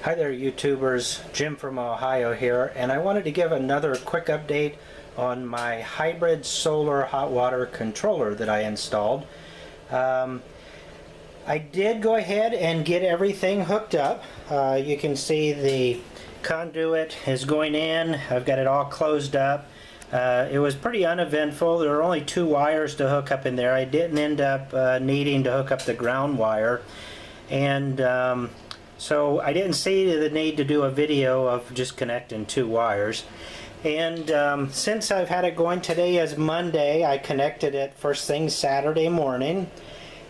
Hi there YouTubers, Jim from Ohio here, and I wanted to give another quick update on my hybrid solar hot water controller that I installed. I did go ahead and get everything hooked up. You can see the conduit is going in. I've got it all closed up. It was pretty uneventful. There were only 2 wires to hook up in there. I didn't end up needing to hook up the ground wire, and so I didn't see the need to do a video of just connecting 2 wires. And since I've had it going, today is Monday, I connected it first thing Saturday morning.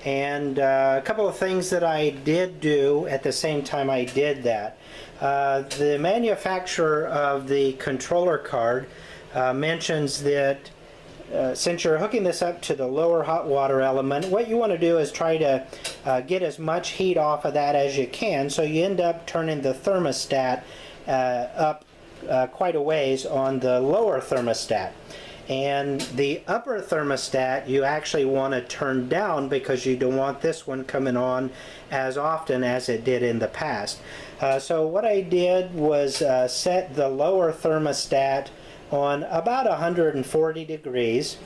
And a couple of things that I did do at the same time I did that. The manufacturer of the controller card mentions that since you're hooking this up to the lower hot water element, what you want to do is try to get as much heat off of that as you can, so you end up turning the thermostat up quite a ways on the lower thermostat. And the upper thermostat you actually want to turn down because you don't want this one coming on as often as it did in the past. So what I did was set the lower thermostat on about 140 degrees,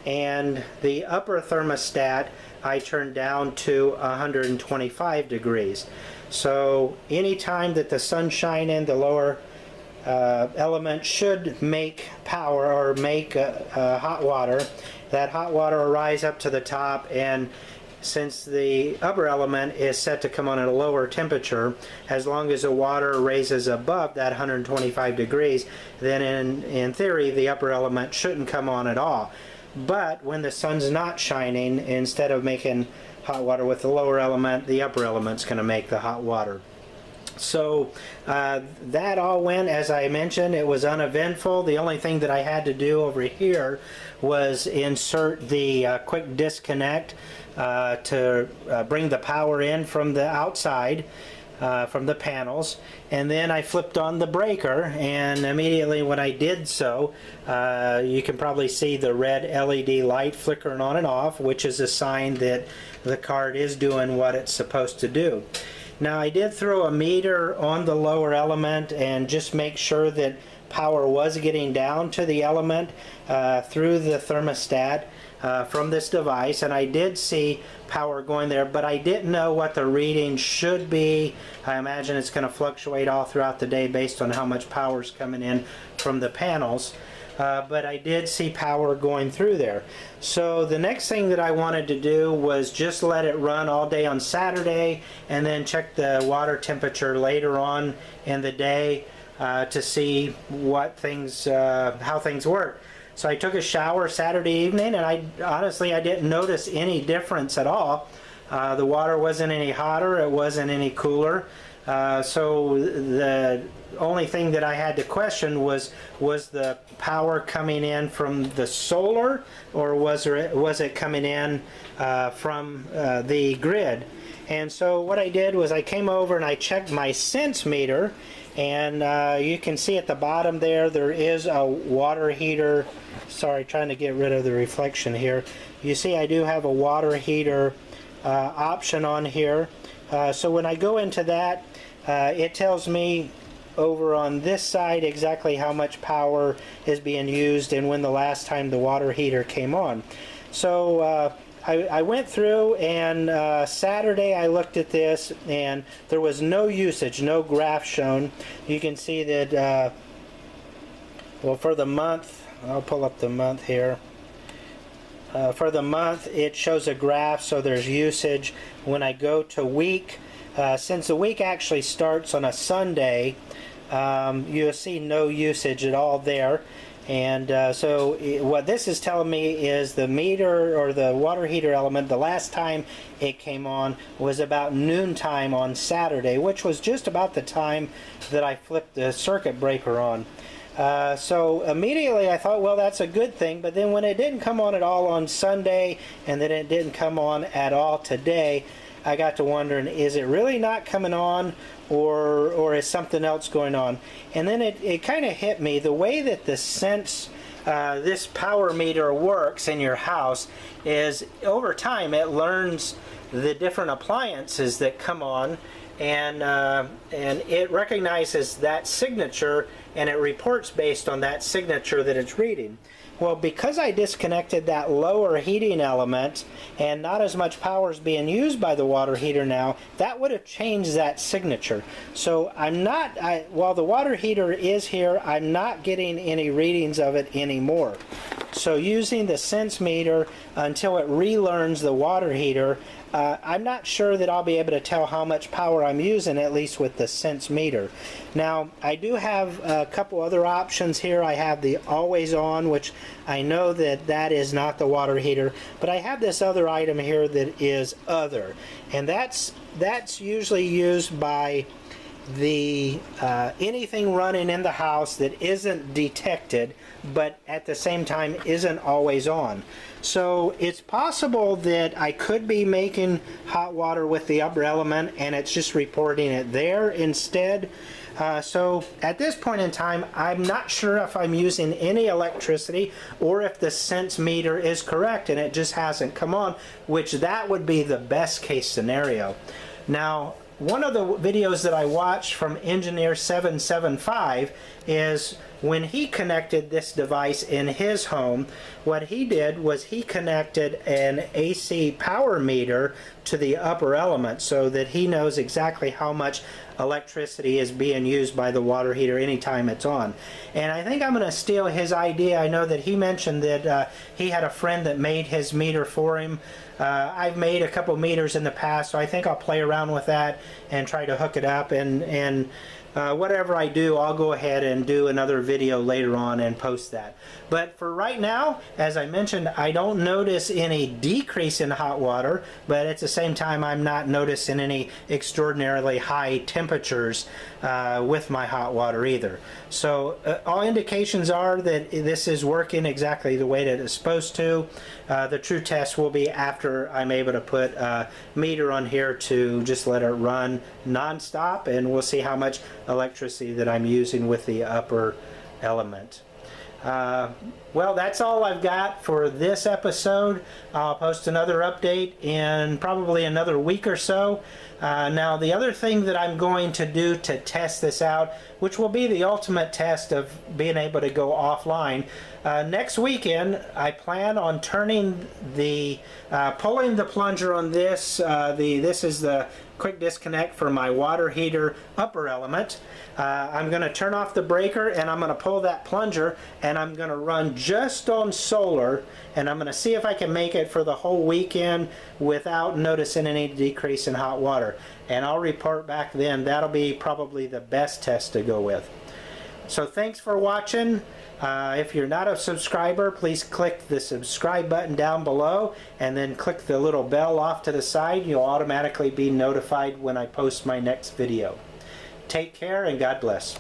and the upper thermostat I turned down to 125 degrees. So anytime that the sun's shining, the lower element should make power or make hot water. That hot water will rise up to the top, and since the upper element is set to come on at a lower temperature, as long as the water raises above that 125 degrees, then in theory the upper element shouldn't come on at all. But when the sun's not shining, instead of making hot water with the lower element, the upper element's going to make the hot water. So that all went as I mentioned. It was uneventful. The only thing that I had to do over here was insert the quick disconnect to bring the power in from the outside, from the panels, and then I flipped on the breaker, and immediately when I did so, you can probably see the red LED light flickering on and off, which is a sign that the card is doing what it's supposed to do. Now I did throw a meter on the lower element and just make sure that power was getting down to the element through the thermostat from this device, and I did see power going there, but I didn't know what the reading should be. I imagine it's going to fluctuate all throughout the day based on how much power is coming in from the panels. But I did see power going through there. So the next thing that I wanted to do was just let it run all day on Saturday and then check the water temperature later on in the day to see what things, how things work. So I took a shower Saturday evening, and I didn't notice any difference at all. The water wasn't any hotter, it wasn't any cooler. So the only thing that I had to question was the power coming in from the solar, or was it coming in from the grid? And so what I did was I came over and I checked my sense meter, and you can see at the bottom there is a water heater. Sorry, trying to get rid of the reflection here. You see I do have a water heater option on here. So when I go into that, it tells me over on this side exactly how much power is being used and when the last time the water heater came on. So I went through, and Saturday I looked at this, and there was no usage, no graph shown. You can see that, well, for the month, I'll pull up the month here. For the month it shows a graph, so there's usage. When I go to week, since the week actually starts on a Sunday, you'll see no usage at all there. And so what this is telling me is the meter, or the water heater element, the last time it came on was about noontime on Saturday, which was just about the time that I flipped the circuit breaker on. So immediately I thought, well, that's a good thing. But then when it didn't come on at all on Sunday, and then it didn't come on at all today, I got to wondering, is it really not coming on, or is something else going on? And then it kind of hit me, the way that the Sense, this power meter works in your house is over time it learns the different appliances that come on and it recognizes that signature and it reports based on that signature that it's reading. Well, because I disconnected that lower heating element and not as much power is being used by the water heater now, that would have changed that signature. So while the water heater is here, I'm not getting any readings of it anymore. So using the sense meter until it relearns the water heater, I'm not sure that I'll be able to tell how much power I'm using, at least with the sense meter. Now, I do have a couple other options here. I have the always on, which I know that is not the water heater, but I have this other item here that is other, and that's usually used by the anything running in the house that isn't detected, but at the same time isn't always on. So it's possible that I could be making hot water with the upper element and it's just reporting it there instead. So at this point in time, I'm not sure if I'm using any electricity or if the sense meter is correct and it just hasn't come on, which that would be the best case scenario. Now, one of the videos that I watched from Engineer 775 is when he connected this device in his home, what he did was he connected an AC power meter to the upper element so that he knows exactly how much electricity is being used by the water heater anytime it's on. And I think I'm going to steal his idea. I know that he mentioned that he had a friend that made his meter for him. I've made a couple meters in the past, so I think I'll play around with that and try to hook it up, and whatever I do, I'll go ahead and do another video later on and post that. But for right now, as I mentioned, I don't notice any decrease in hot water, but at the same time I'm not noticing any extraordinarily high temperatures with my hot water either. So all indications are that this is working exactly the way that it's supposed to. The true test will be after I'm able to put a meter on here to just let it run non-stop, and we'll see how much electricity that I'm using with the upper element. Well, that's all I've got for this episode. I'll post another update in probably another week or so. Now, the other thing that I'm going to do to test this out, which will be the ultimate test of being able to go offline, next weekend I plan on turning the pulling the plunger on this. This is the quick disconnect for my water heater upper element. I'm going to turn off the breaker and I'm going to pull that plunger and I'm going to run just on solar, and I'm going to see if I can make it for the whole weekend without noticing any decrease in hot water, and I'll report back then. That'll be probably the best test to go with. So thanks for watching. If you're not a subscriber, please click the subscribe button down below and then click the little bell off to the side. You'll automatically be notified when I post my next video. Take care and God bless.